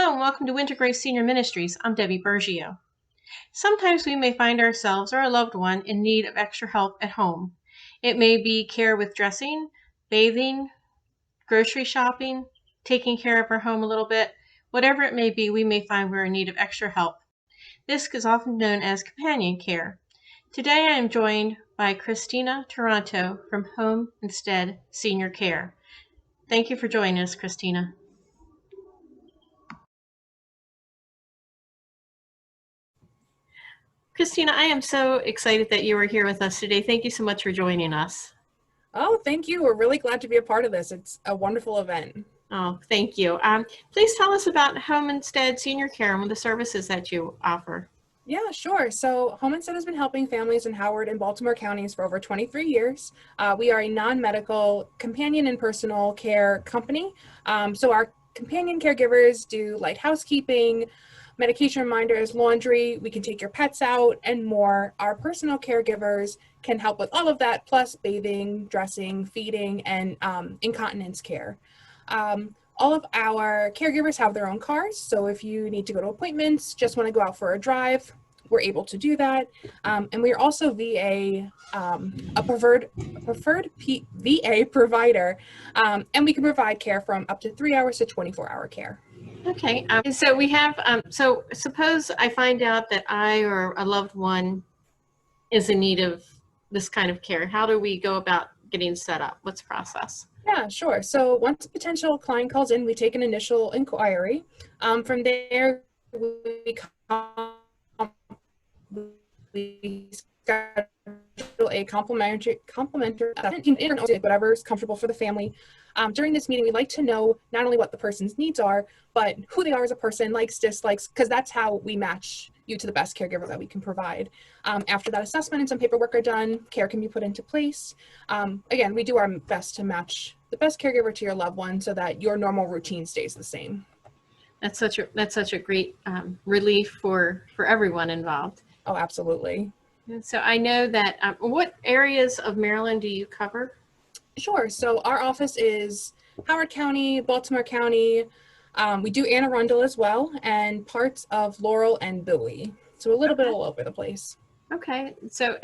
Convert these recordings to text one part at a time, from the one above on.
Hello and welcome to Winter Grace Senior Ministries. I'm Debbie Bergio. Sometimes we may find ourselves or a loved one in need of extra help at home. It may be care with dressing, bathing, grocery shopping, taking care of our home a little bit. Whatever it may be, we may find we're in need of extra help. This is often known as companion care. Today I am joined by Christina Toronto from Home Instead Senior Care. Thank you for joining us, Christina. Christina, I am so excited that you are here with us today. Thank you so much for joining us. Oh, thank you. We're really glad to be a part of this. It's a wonderful event. Oh, thank you. Please tell us about Home Instead Senior Care and the services that you offer. Yeah, sure. So Home Instead has been helping families in Howard and Baltimore counties for over 23 years. We are a non-medical companion and personal care company. So our companion caregivers do light housekeeping, medication reminders, laundry. We can take your pets out and more. Our personal caregivers can help with all of that, plus bathing, dressing, feeding, and incontinence care. All of our caregivers have their own cars, so if you need to go to appointments, just want to go out for a drive, we're able to do that. And we are also a preferred VA provider, and we can provide care from up to 3 hours to 24-hour care. Okay, so we have, so suppose I find out that I or a loved one is in need of this kind of care. How do we go about getting set up? What's the process? Yeah, sure. So once a potential client calls in, we take an initial inquiry. From there, we schedule a complimentary whatever is comfortable for the family. During this meeting, we like to know not only what the person's needs are, but who they are as a person, likes, dislikes, because that's how we match you to the best caregiver that we can provide. After that assessment and some paperwork are done, care can be put into place. Again, we do our best to match the best caregiver to your loved one so that your normal routine stays the same. That's such a great relief for everyone involved. Oh, absolutely. So I know that, what areas of Maryland do you cover? Sure. So our office is Howard County, Baltimore County. We do Anne Arundel as well, and parts of Laurel and Bowie. So a little bit all over the place. Okay. So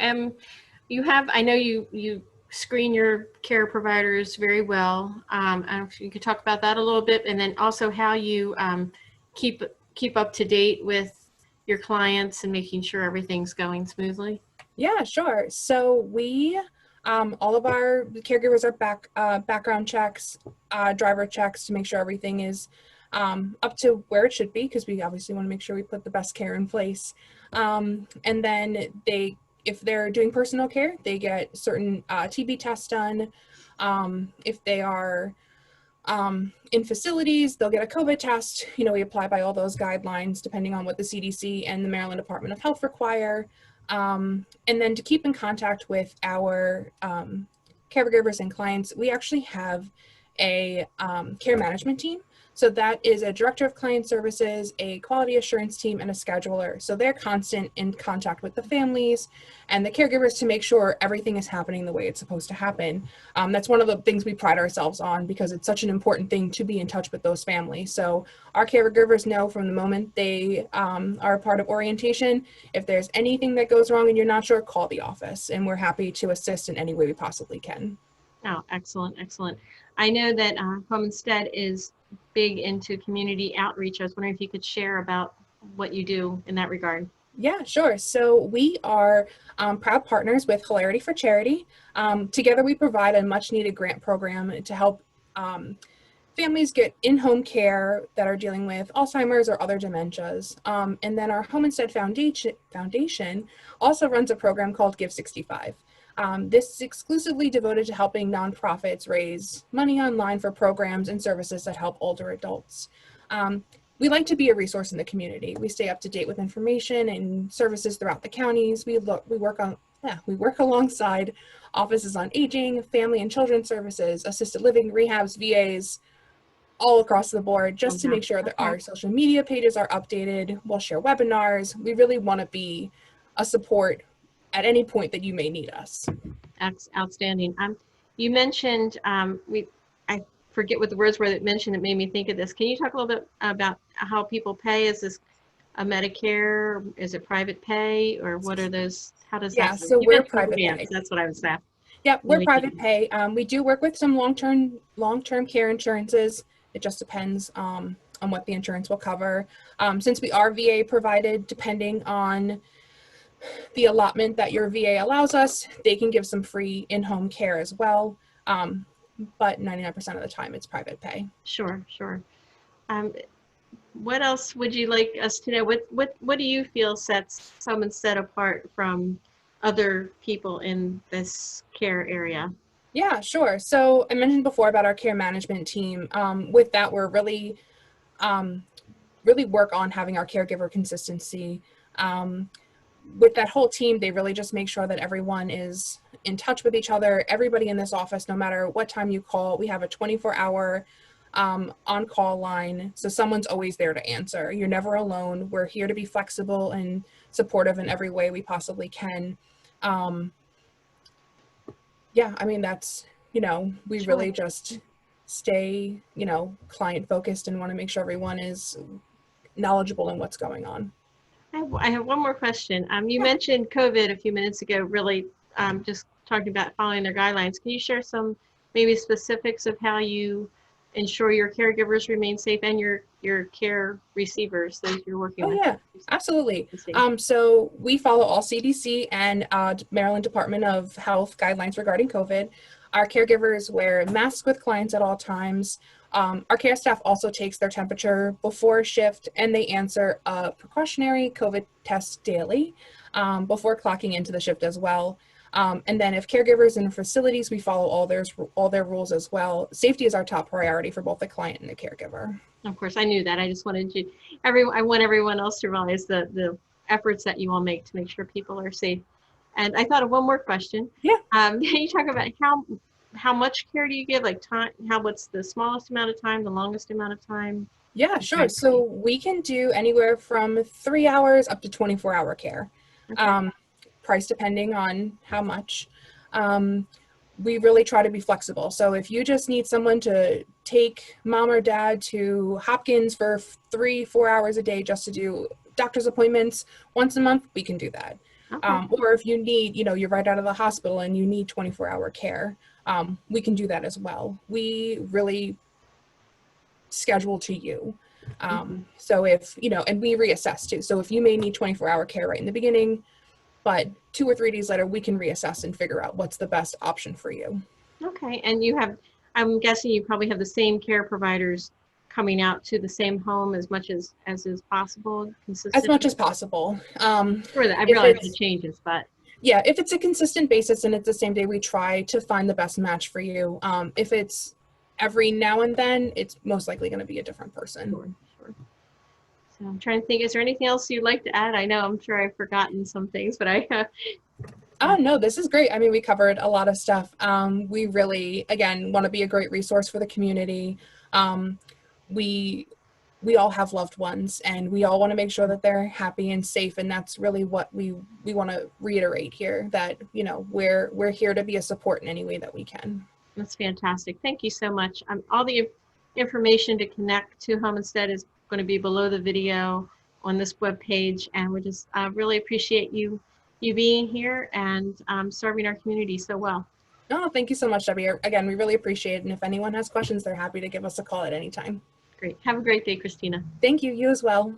you have, I know you screen your care providers very well. I don't know if you could talk about that a little bit, and then also how you keep up to date with your clients and making sure everything's going smoothly. Yeah, sure. So we, all of our caregivers are background checks, driver checks to make sure everything is up to where it should be, because we obviously want to make sure we put the best care in place. And then if they're doing personal care, they get certain TB tests done. If they are in facilities, they'll get a COVID test. You know, we apply by all those guidelines depending on what the CDC and the Maryland Department of Health require. And then to keep in contact with our caregivers and clients, we actually have a care management team. So that is a director of client services, a quality assurance team, and a scheduler. So they're constant in contact with the families and the caregivers to make sure everything is happening the way it's supposed to happen. That's one of the things we pride ourselves on, because it's such an important thing to be in touch with those families. So our caregivers know from the moment they are a part of orientation, if there's anything that goes wrong and you're not sure, call the office, and we're happy to assist in any way we possibly can. Oh, excellent, excellent. I know that Home Instead is big into community outreach. I was wondering if you could share about what you do in that regard. Yeah, sure. So we are proud partners with Hilarity for Charity. Together, we provide a much needed grant program to help families get in-home care that are dealing with Alzheimer's or other dementias. And then our Home Instead Foundation also runs a program called Give 65. This is exclusively devoted to helping nonprofits raise money online for programs and services that help older adults. We like to be a resource in the community. We stay up to date with information and services throughout the counties. We work alongside offices on aging, family and children's services, assisted living, rehabs, VAs, all across the board, just to make sure that our social media pages are updated. We'll share webinars. We really want to be a support at any point that you may need us. Outstanding. You mentioned forget what the words were that mentioned that made me think of this. Can you talk a little bit about how people pay? Is this a Medicare? Is it private pay? Or what are those? How does that Yeah, work? so You we're mentioned private advance. pay. That's what I was asking. Yep, we're private pay. We do work with some long-term care insurances. It just depends on what the insurance will cover. Since we are VA provided, depending on the allotment that your VA allows us, they can give some free in-home care as well. But 99% of the time, it's private pay. Sure, sure. What else would you like us to know? What do you feel sets Home Instead apart from other people in this care area? Yeah, sure. So I mentioned before about our care management team. With that, we're really work on having our caregiver consistency. With that whole team, they really just make sure that everyone is in touch with each other. Everybody in this office, no matter what time you call, we have a 24-hour on-call line. So someone's always there to answer. You're never alone. We're here to be flexible and supportive in every way we possibly can. Yeah, I mean, that's, we Sure. really just stay, client focused and want to make sure everyone is knowledgeable in what's going on. I have one more question. You Yeah. mentioned COVID a few minutes ago, really just talking about following their guidelines. Can you share some maybe specifics of how you ensure your caregivers remain safe and your care receivers, those you're working Oh with? yeah, absolutely. Safe? So we follow all CDC and Maryland Department of Health guidelines regarding COVID. Our caregivers wear masks with clients at all times. Our care staff also takes their temperature before shift, and they answer a precautionary COVID test daily before clocking into the shift as well. And then if caregivers in facilities, we follow all their rules as well. Safety is our top priority for both the client and the caregiver. Of course, I knew that. I just wanted you, I want everyone else to realize the efforts that you all make to make sure people are safe. And I thought of one more question. Yeah. Can you talk about how much care do you give? Like time, what's the smallest amount of time, the longest amount of time? Yeah, sure. So we can do anywhere from 3 hours up to 24-hour care. Okay. Price depending on how much. We really try to be flexible. So if you just need someone to take mom or dad to Hopkins for 3-4 hours a day just to do doctor's appointments once a month, we can do that. Okay. Or if you need, you're right out of the hospital and you need 24-hour care, we can do that as well. We really schedule to you. So if, and we reassess too. So if you may need 24-hour care right in the beginning, but 2 or 3 days later, we can reassess and figure out what's the best option for you. Okay. And I'm guessing you probably have the same care providers coming out to the same home as much as is possible, As much as possible. Sure, that I realize it changes, but yeah, if it's a consistent basis and it's the same day, we try to find the best match for you. If it's every now and then, it's most likely going to be a different person. Sure. So I'm trying to think, is there anything else you'd like to add? I know I'm sure I've forgotten some things, but Oh, no, this is great. I mean, we covered a lot of stuff. We really, again, want to be a great resource for the community. We all have loved ones and we all want to make sure that they're happy and safe. And that's really what we want to reiterate here, that, we're here to be a support in any way that we can. That's fantastic. Thank you so much. All the information to connect to Home Instead is going to be below the video on this webpage. And we just really appreciate you being here and serving our community so well. Oh, thank you so much, Debbie. Again, we really appreciate it. And if anyone has questions, they're happy to give us a call at any time. Great. Have a great day, Christina. Thank you. You as well.